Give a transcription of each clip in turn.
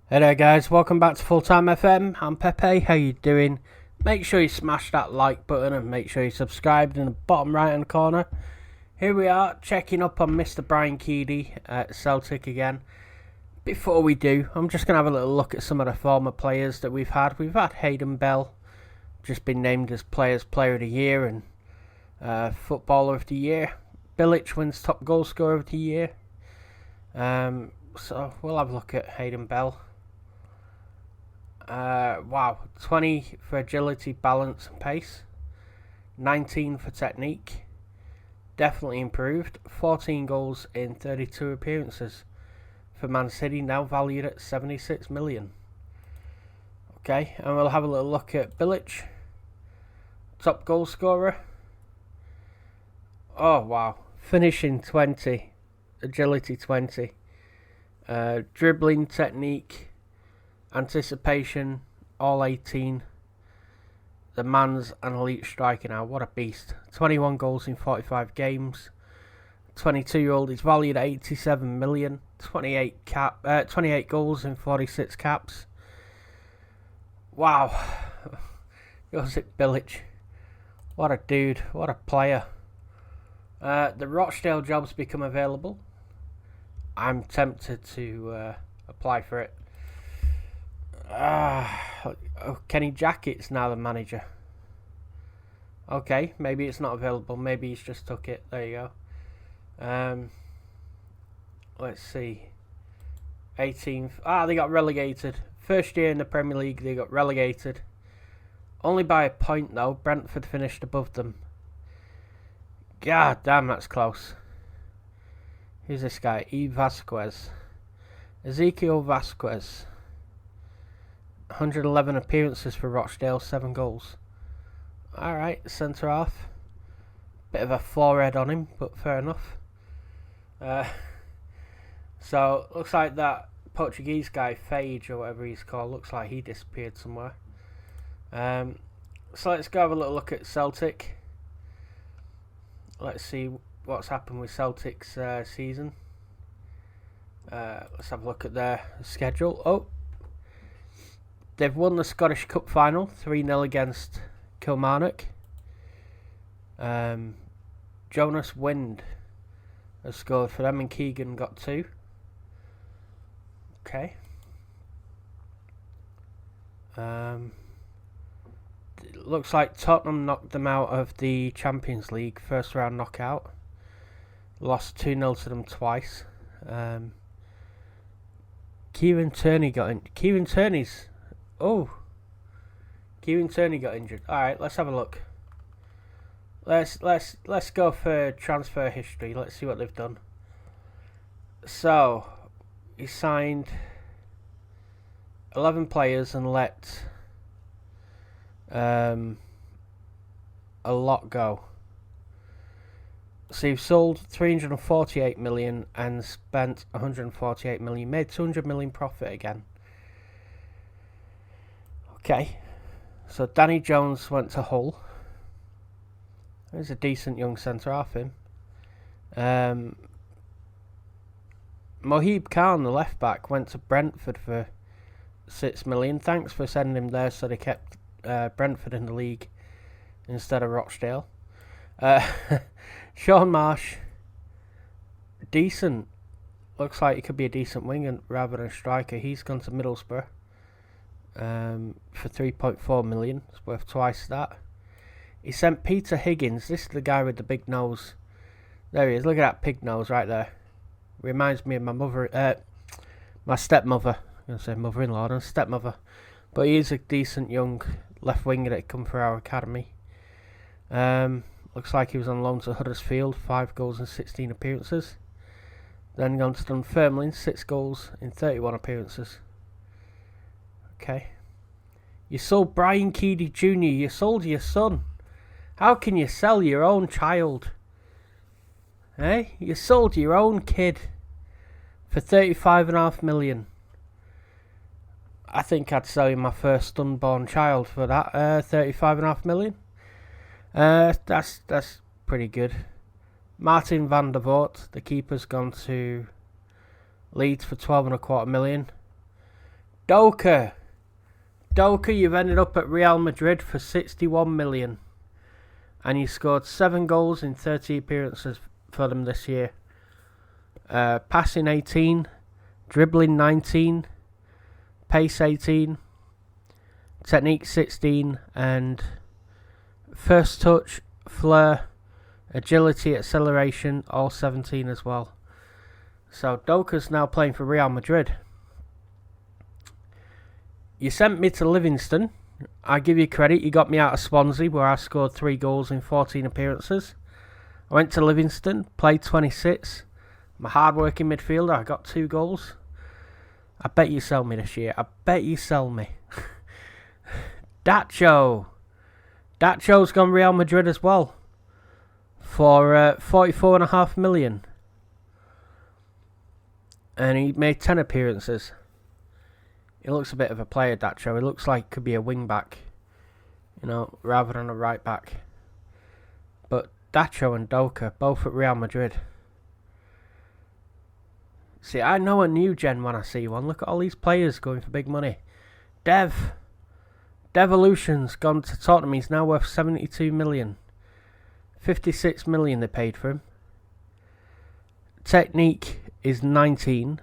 Hey there guys, welcome back to Full Time FM. I'm Pepe, how you doing? Make sure you smash that like button and make sure you subscribed in the bottom right hand corner. Here we are, checking up on Mr. Brian Keady at Celtic again. Before we do, I'm just going to have a little look at some of the former players that we've had. We've had Hayden Bell, just been named as Player of the Year and Footballer of the Year. Bilic wins Top Goal Scorer of the Year. So we'll have a look at Hayden Bell. Wow, 20 for agility, balance and pace, 19 for technique, definitely improved, 14 goals in 32 appearances for Man City, now valued at 76 million. Okay, and we'll have a little look at Bilic, top goal scorer. Oh wow, finishing 20, agility 20, dribbling, technique, anticipation, all 18. The man's an elite striker now. What a beast. 21 goals in 45 games. 22-year-old is valued at 87 million. 28 goals in 46 caps. Wow. Josip Bilic. What a dude. What a player. The Rochdale job's become available. I'm tempted to apply for it. Kenny Jackett's now the manager. Okay, maybe it's not available. Maybe he's just took it. There you go. Let's see. 18th. They got relegated. First year in the Premier League, they got relegated. Only by a point, though. Brentford finished above them. God damn, that's close. Who's this guy? Vasquez. Ezequiel Vasquez. 111 appearances for Rochdale, 7 goals. Alright, centre half. Bit of a forehead on him, but fair enough. So, looks like that Portuguese guy, Fage, or whatever he's called, looks like he disappeared somewhere. So let's go have a little look at Celtic. Let's see what's happened with Celtic's season. Let's have a look at their schedule. Oh! They've won the Scottish Cup final, 3-0 against Kilmarnock. Jonas Wind has scored for them and Keegan got 2. Okay. It looks like Tottenham knocked them out of the Champions League first round knockout. Lost 2-0 to them twice. Kieran Tierney got in. Kieran Tierney got injured. Alright, let's have a look. Let's go for transfer history. Let's see what they've done. So, he signed 11 players and let a lot go. So you've sold 348 million and spent 148 million. Made 200 million profit again. Okay, so Danny Jones went to Hull. There's a decent young centre half him. Mohib Khan, the left back, went to Brentford for 6 million. Thanks for sending him there, so they kept Brentford in the league instead of Rochdale. Sean Marsh, decent. Looks like he could be a decent winger rather than a striker. He's gone to Middlesbrough. For 3.4 million. It's worth twice that. He sent Peter Higgins. This is the guy with the big nose. There he is. Look at that pig nose right there. Reminds me of my mother, my stepmother. I'm going to say mother-in-law and stepmother. But he is a decent young left winger that come for our academy. Looks like he was on loan to Huddersfield. 5 goals in 16 appearances. Then gone to Dunfermline. 6 goals in 31 appearances. Okay. You sold Brian Keady Jr. You sold your son. How can you sell your own child? Eh? You sold your own kid for 35.5 million. I think I'd sell you my first unborn child for that. 35.5 million. That's pretty good. Martin van der Voort, the keeper's gone to Leeds for 12.25 million. Doka, you've ended up at Real Madrid for 61 million. And you scored 7 goals in 30 appearances for them this year. Passing 18, dribbling 19, pace 18, technique 16, and first touch, flair, agility, acceleration, all 17 as well. So Doka's now playing for Real Madrid. You sent me to Livingston. I give you credit, you got me out of Swansea where I scored 3 goals in 14 appearances. I went to Livingston, played 26. I'm a hard-working midfielder, I got 2 goals. I bet you sell me this year. I bet you sell me. Dacho's gone Real Madrid as well. For 44.5 million. And he made 10 appearances. He looks a bit of a player, Dacho. He looks like could be a wing back, rather than a right back. But Dacho and Doka, both at Real Madrid. See, I know a new gen when I see one. Look at all these players going for big money. Devolution's gone to Tottenham. He's now worth 72 million. 56 million they paid for him. Technique is 19.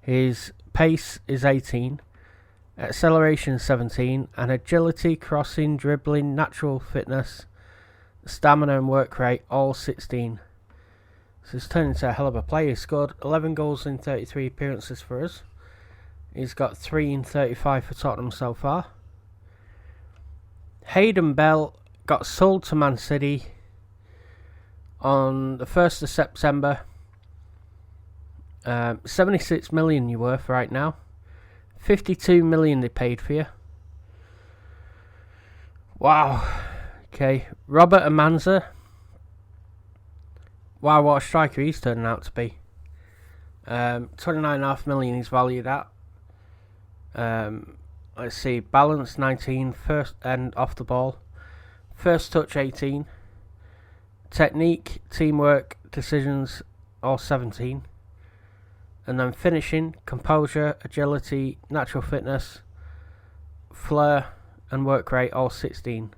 His pace is 18, acceleration 17, and agility, crossing, dribbling, natural fitness, stamina and work rate all 16. So he's turned into a hell of a player. He scored 11 goals in 33 appearances for us. He's got 3 in 35 for Tottenham so far. Hayden Bell got sold to Man City on the 1st of September. 76 million you're worth right now. 52 million they paid for you. Wow. Okay. Robert Amanza. Wow, what a striker he's turning out to be. 29.5 million he's valued at. Let's see. Balance 19. First and off the ball. First touch 18. Technique, teamwork, decisions all 17. And then finishing, composure, agility, natural fitness, flair, and work rate, all 16.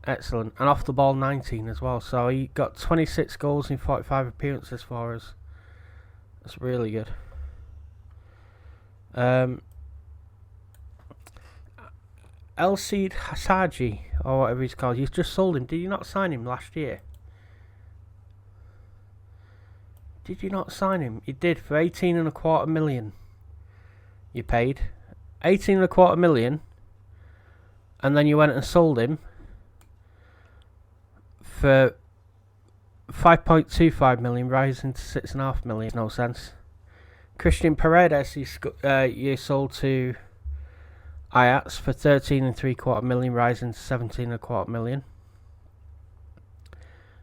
Excellent. And off the ball, 19 as well. So he got 26 goals in 45 appearances for us. That's really good. El-Cid Hassaji, or whatever he's called, you've just sold him. Did you not sign him last year? Did you not sign him? You did for 18.25 million. You paid 18.25 million, and then you went and sold him for 5.25 million, rising to 6.5 million. No sense. Christian Paredes, you sold to Ajax for 13.75 million, rising to 17.25 million.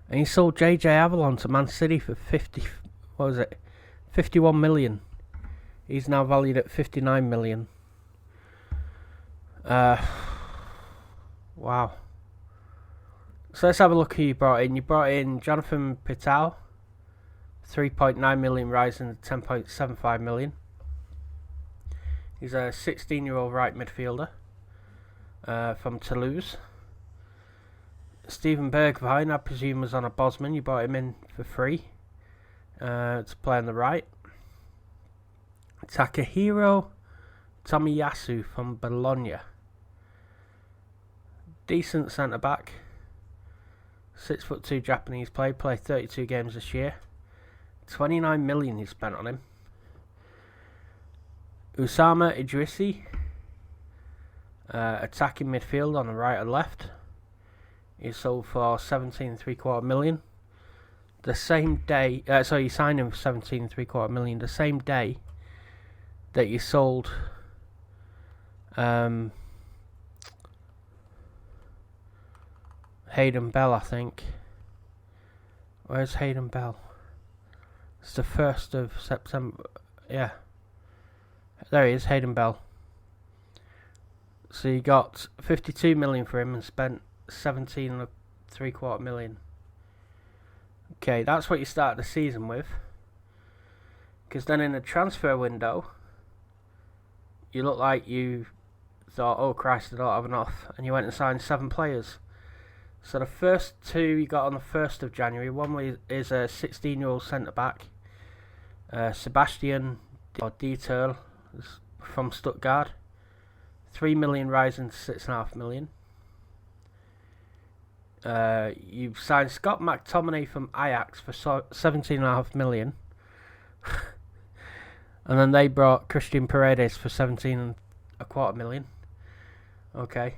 And you sold JJ Avalon to Man City for 51 million. He's now valued at 59 million. Wow. So let's have a look who you brought in. You brought in Jonathan Pitao, 3.9 million, rising to 10.75 million. He's a 16-year-old right midfielder from Toulouse. Steven Bergwijn, I presume, was on a Bosman. You brought him in for free to play on the right. Takahiro Tomiyasu from Bologna. Decent centre-back. 6'2" Japanese player. Played 32 games this year. 29 million he spent on him. Usama Idrissi. Attacking midfield on the right and left. He sold for 17.75 million. The same day, you signed him for 17.75 million. The same day that you sold Hayden Bell, I think. Where's Hayden Bell? It's the 1st of September. Yeah. There he is, Hayden Bell. So you got 52 million for him and spent 17.75 million. Okay, that's what you started the season with. Because then in the transfer window, you look like you thought, oh Christ, I don't have enough, and you went and signed 7 players. So the first 2 you got on the 1st of January. One is a 16-year-old centre-back, Sebastian Dieterl from Stuttgart. 3 million rising to 6.5 million. You've signed Scott McTominay from Ajax for 17.5 million. And then they brought Christian Paredes for 17.25 million. Okay.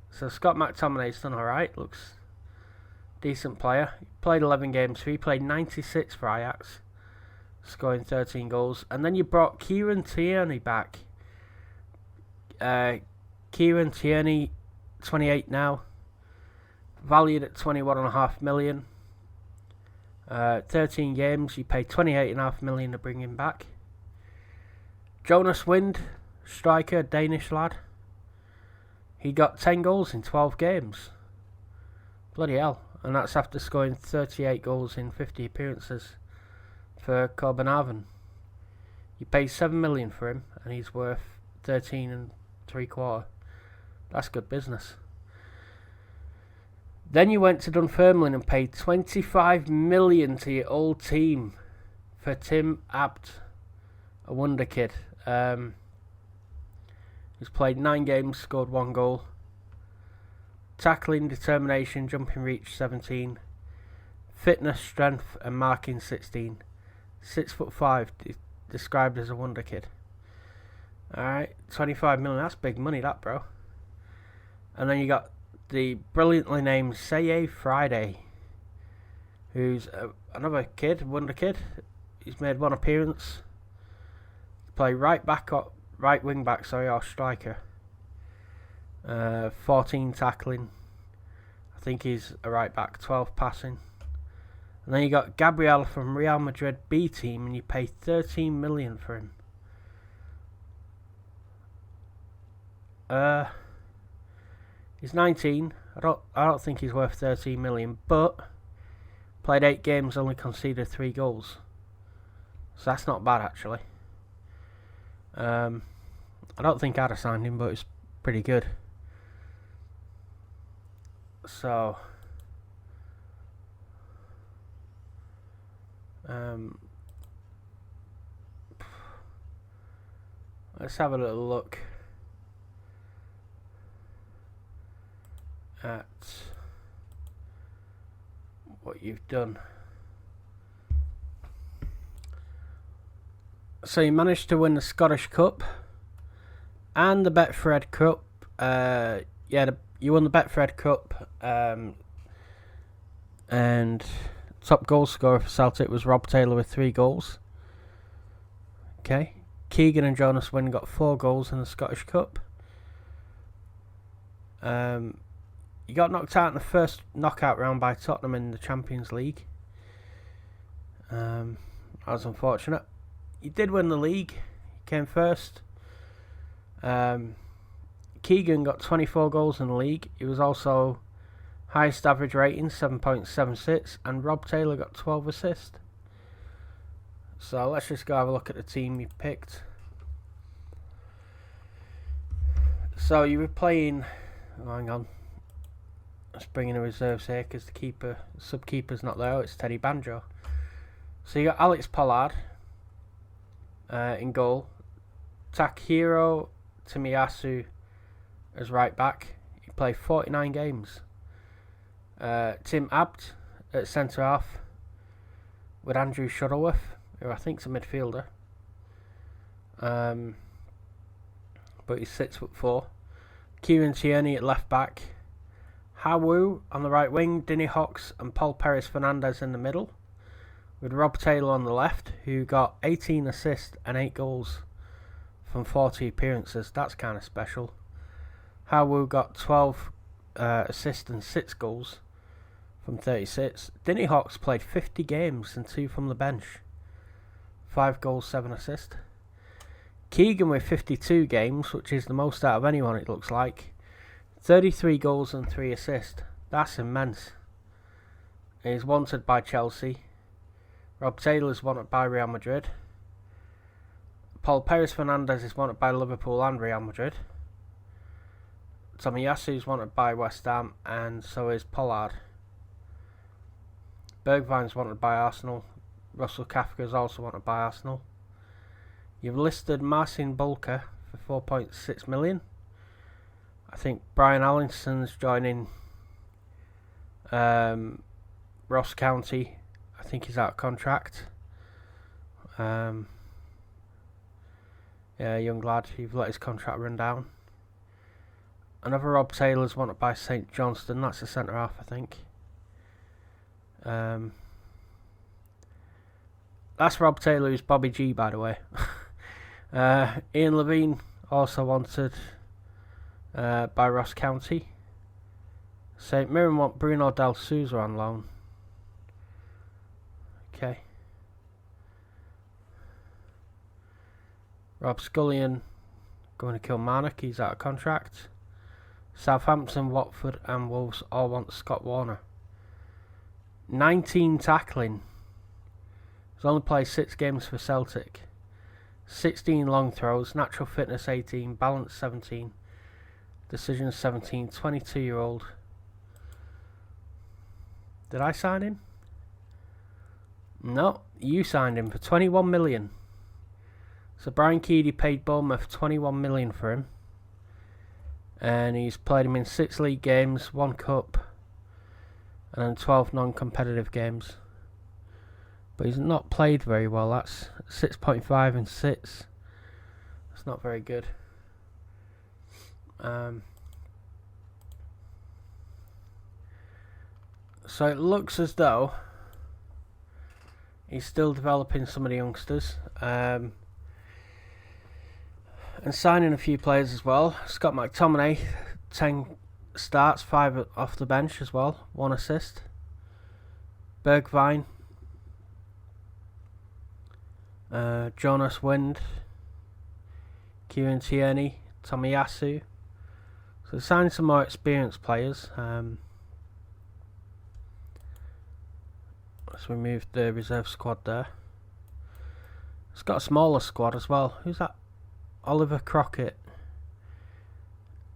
So Scott McTominay's done alright. Looks decent player. He played 11 games. So he played 96 for Ajax, scoring 13 goals. And then you brought Kieran Tierney back. Kieran Tierney, 28 now. Valued at 21.5 million. 13 games. You paid 28.5 million to bring him back. Jonas Wind, striker, Danish lad. He got 10 goals in 12 games. Bloody hell. And that's after scoring 38 goals in 50 appearances for Copenhagen. You paid 7 million for him, and he's worth 13.75. That's good business. Then you went to Dunfermline and paid 25 million to your old team for Tim Abt, a wonder kid. He's played 9 games, scored 1 goal. Tackling, determination, jumping reach 17. Fitness, strength and marking 16. 6'5", described as a wonder kid. Alright, 25 million, that's big money that, bro. And then you got the brilliantly named Seye Friday, who's another kid, wonder kid. He's made 1 appearance. Play right wing back, or striker. 14 tackling. I think he's a right back. 12 passing. And then you got Gabriel from Real Madrid B team, and you pay 13 million for him. He's 19. I don't think he's worth 13 million, but played 8 games, only conceded 3 goals. So that's not bad actually. I don't think I'd have signed him, but it's pretty good. So, let's have a little look at what you've done. So you managed to win the Scottish Cup and the Betfred Cup. You won the Betfred Cup, and top goal scorer for Celtic was Rob Taylor with 3 goals. Okay, Keegan and Jonas Wynn got 4 goals in the Scottish Cup. You got knocked out in the first knockout round by Tottenham in the Champions League. That was unfortunate. You did win the league. You came first. Keegan got 24 goals in the league. He was also highest average rating, 7.76, and Rob Taylor got 12 assists. So let's just go have a look at the team you picked. So you were playing... Oh, hang on. Let's bring in the reserves here because the sub-keeper's not there. It's Teddy Banjo. So you got Alex Pollard in goal. Takehiro Tomiyasu as right back. He played 49 games. Tim Abt at centre half with Andrew Shuttleworth, who I think's a midfielder. But he's 6'4". Kieran Tierney at left back. Hawu on the right wing. Dinny Hawks and Paul Perez Fernandez in the middle, with Rob Taylor on the left, who got 18 assists and 8 goals from 40 appearances. That's kind of special. Hawu got 12 assists and 6 goals from 36. Dinny Hawks played 50 games and 2 from the bench. 5 goals, 7 assists. Keegan with 52 games, which is the most out of anyone it looks like. 33 goals and 3 assists. That's immense. He's wanted by Chelsea. Rob Taylor's wanted by Real Madrid. Paul Perez-Fernandez is wanted by Liverpool and Real Madrid. Tomiyasu is wanted by West Ham, and so is Pollard. Bergwijn's wanted by Arsenal. Russell Kafka is also wanted by Arsenal. You've listed Marcin Bulka for 4.6 million. I think Brian Allinson's joining Ross County. I think he's out of contract. Yeah, young lad. You've let his contract run down. Another Rob Taylor's wanted by St Johnstone. That's the centre half, I think. That's Rob Taylor, who's Bobby G, by the way. Ian Levine also wanted by Ross County. St Mirren want Bruno Del Souza on loan. Okay. Rob Scullion going to Kilmarnock. He's out of contract. Southampton, Watford and Wolves all want Scott Warner. 19 tackling. He's only played 6 games for Celtic. 16 long throws. Natural fitness 18. Balance 17. Decision 17. 22-year-old. Did I sign him? No, you signed him for 21 million. So Brian Keady paid Bournemouth 21 million for him. And he's played him in 6 league games, 1 cup, and then 12 non-competitive games. But he's not played very well. That's 6.5 and 6. That's not very good. So it looks as though he's still developing some of the youngsters. And signing a few players as well. Scott McTominay, 10 starts, 5 off the bench as well, 1 assist. Bergwijn, Jonas Wind, Kieran Tierney, Tomiyasu. So signing some more experienced players. Let's remove the reserve squad there. It's got a smaller squad as well. Who's that? Oliver Crockett,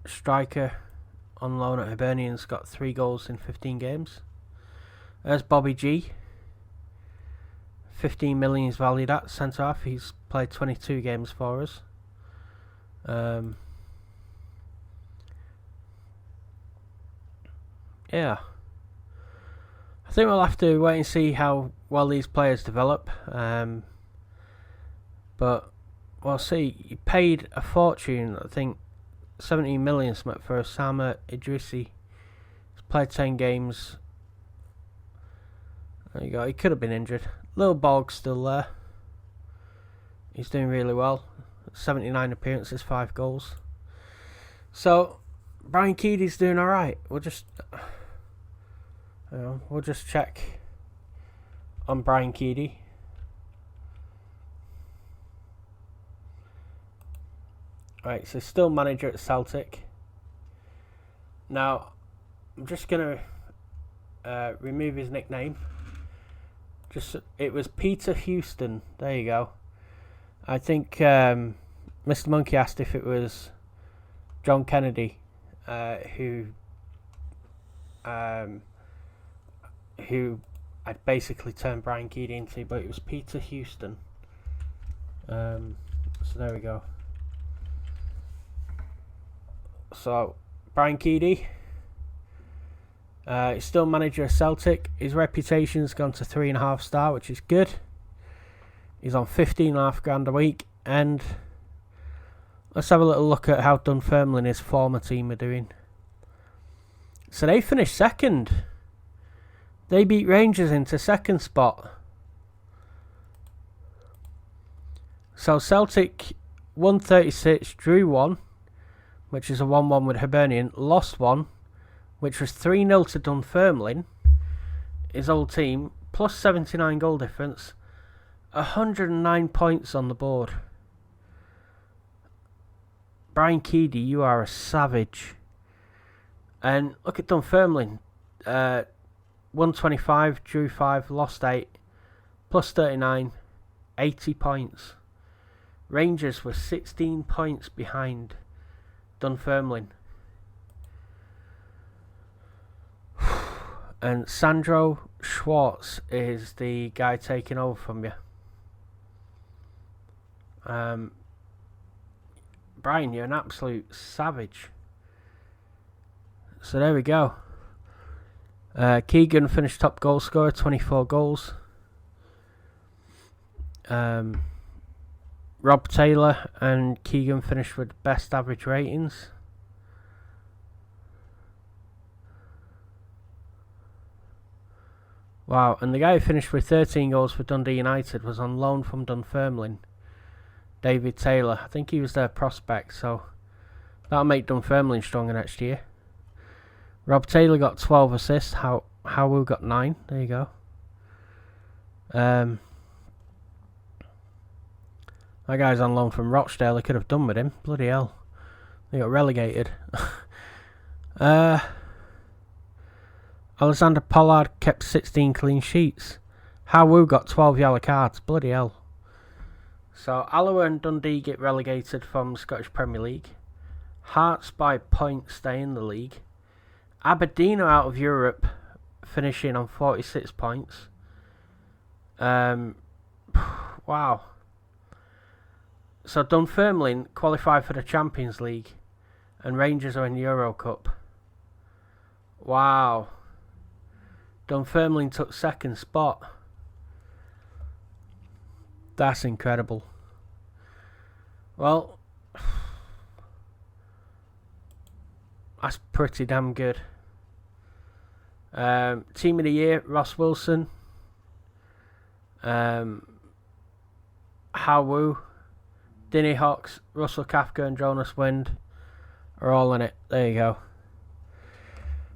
striker on loan at Hibernian's, got 3 goals in 15 games. There's Bobby G. 15 million is valued at centre half. He's played 22 games for us. Yeah. I think we'll have to wait and see how well these players develop. But we'll see. You paid a fortune, I think 17 million for Osama Idrissi. He's played 10 games. There you go. He could have been injured. Little Bog's still there. He's doing really well. 79 appearances, 5 goals. So Brian Keady's doing alright. We'll just check on Brian Keady. Right, so still manager at Celtic. Now, I'm just going to remove his nickname. It was Peter Houston. There you go. I think Mr. Monkey asked if it was John Kennedy, who I'd basically turned Brian Keady into, but it was Peter Houston. So there we go. So, Brian Keady, he's still manager of Celtic. His reputation's gone to 3.5 star, which is good. He's on 15.5 grand a week. And let's have a little look at how Dunfermline, his former team, are doing. So they finished second. They beat Rangers into second spot. So Celtic won 36, drew 1. Which is a 1-1 with Hibernian, lost 1, which was 3-0 to Dunfermline, his old team, plus 79 goal difference, 109 points on the board. Brian Keady, you are a savage. And look at Dunfermline, 125, drew 5, lost 8, plus 39, 80 points. Rangers were 16 points behind Dunfermline. And Sandro Schwartz is the guy taking over from you. Brian, you're an absolute savage. So there we go. Keegan finished top goal scorer, 24 goals. Rob Taylor and Keegan finished with best average ratings. Wow, and the guy who finished with 13 goals for Dundee United was on loan from Dunfermline, David Taylor. I think he was their prospect, so that'll make Dunfermline stronger next year. Rob Taylor got 12 assists. Howell got 9. There you go. That guy's on loan from Rochdale. They could have done with him. Bloody hell. They got relegated. Alexander Pollard kept 16 clean sheets. Howell got 12 yellow cards. Bloody hell. So Alloa and Dundee get relegated from Scottish Premier League. Hearts by points stay in the league. Aberdeen are out of Europe, finishing on 46 points. Wow. So Dunfermline qualify for the Champions League, and Rangers are in the Euro Cup. Wow. Dunfermline took second spot. That's incredible. Well, that's pretty damn good. Team of the year, Ross Wilson. Howoo, Dinny Hawks, Russell Kafka and Jonas Wind are all in it. There you go.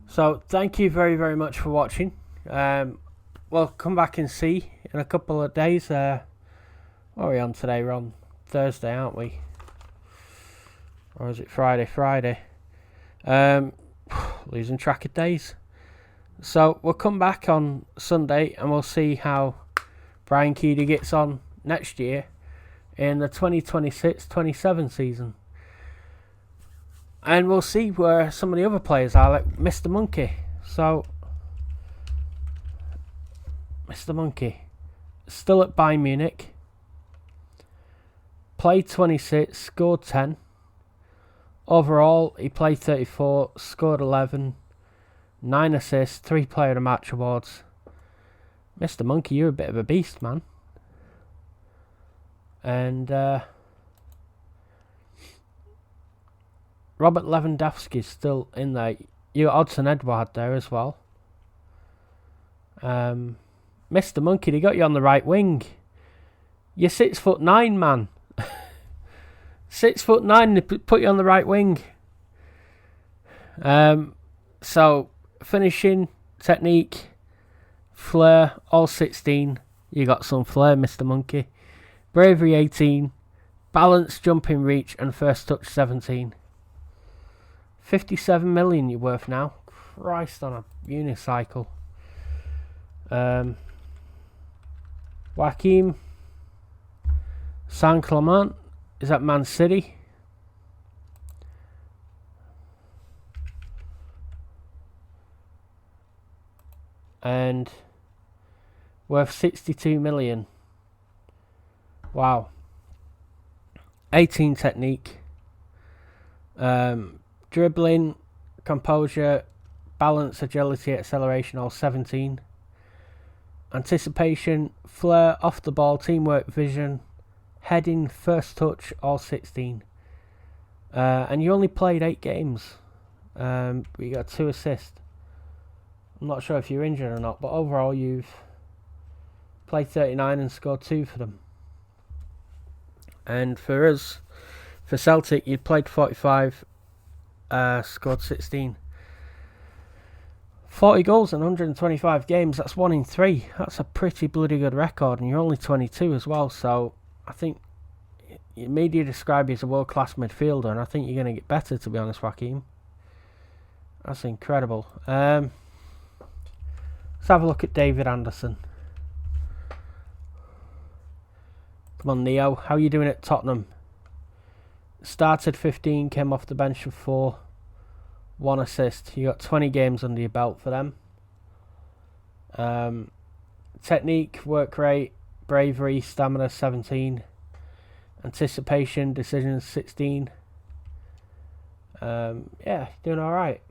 So thank you very, very much for watching. We'll come back and see in a couple of days. What are we on today? We're on Thursday, aren't we? Or is it Friday? Friday. Losing track of days. So we'll come back on Sunday and we'll see how Brian Keady gets on next year in the 2026-27 season. And we'll see where some of the other players are, like Mr. Monkey. So, Mr. Monkey, still at Bayern Munich. Played 26, scored 10. Overall, he played 34, scored 11, 9 assists, 3 Player of the Match awards. Mr. Monkey, you're a bit of a beast, man. And Robert Lewandowski's still in there. You got Odson Edouard there as well. Mr. Monkey, they got you on the right wing. You're 6'9", man. 6'9", they put you on the right wing. So, finishing, technique, flair, all 16. You got some flair, Mr. Monkey. Bravery 18. Balance, jumping, reach, and first touch 17. 57 million you're worth now. Christ on a unicycle. Joaquim San Clement is at Man City. And worth 62 million. Wow. 18 technique. Dribbling, composure, balance, agility, acceleration, all 17. Anticipation, flair, off the ball, teamwork, vision, heading, first touch, all 16. And you only played 8 games. You got 2 assists. I'm not sure if you're injured or not, but overall you've played 39 and scored 2 for them. And for us, for Celtic, you'd played 45, scored 16. 40 goals in 125 games, that's 1 in 3. That's a pretty bloody good record, and you're only 22 as well, so I think media describe you as a world-class midfielder, and I think you're going to get better, to be honest, Joaquim. That's incredible. Let's have a look at David Anderson. Come on, Neo. How are you doing at Tottenham? Started 15, came off the bench for 4. 1 assist. You got 20 games under your belt for them. Technique, work rate, bravery, stamina 17. Anticipation, decisions 16. Yeah, doing alright.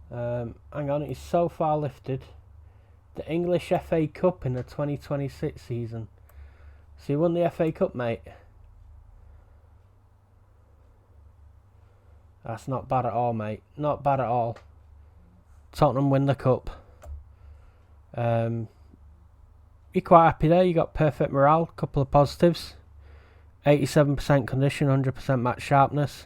Hang on, he's so far lifted. The English FA Cup in the 2026 season. So you won the FA Cup, mate. That's not bad at all, mate. Not bad at all. Tottenham win the cup. You're quite happy there. You got perfect morale. Couple of positives. 87% condition, 100% match sharpness.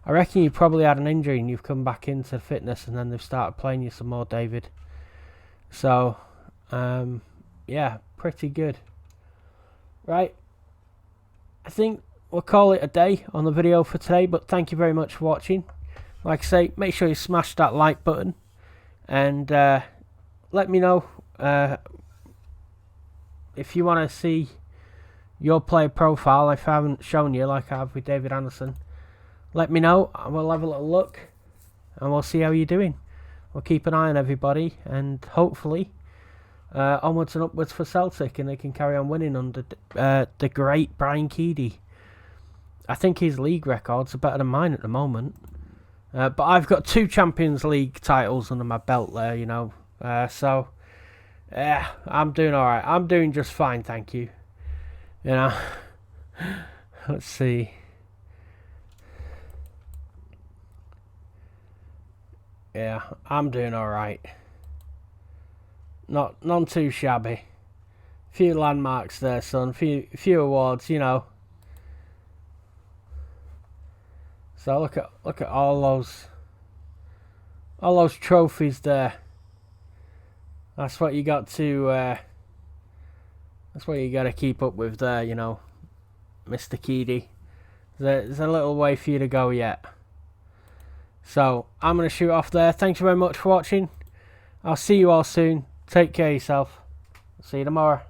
I reckon you probably had an injury and you've come back into fitness and then they've started playing you some more, David. So, yeah, pretty good. Right. I think we'll call it a day on the video for today, but thank you very much for watching. Like I say, make sure you smash that like button and let me know if you want to see your player profile if I haven't shown you like I have with David Anderson. Let me know and we'll have a little look and we'll see how you're doing. We'll keep an eye on everybody and hopefully onwards and upwards for Celtic and they can carry on winning under the great Brian Keady. I think his league records are better than mine at the moment. But I've got 2 Champions League titles under my belt there, you know. So, yeah, I'm doing alright. I'm doing just fine, thank you. You know, let's see. Yeah, I'm doing alright. None too shabby. Few landmarks there, son. Few awards, you know. So look at all those trophies there. That's what you got to. That's what you got to keep up with there, you know, Mr. Keady. There's a little way for you to go yet. So I'm gonna shoot off there. Thanks very much for watching. I'll see you all soon. Take care of yourself. See you tomorrow.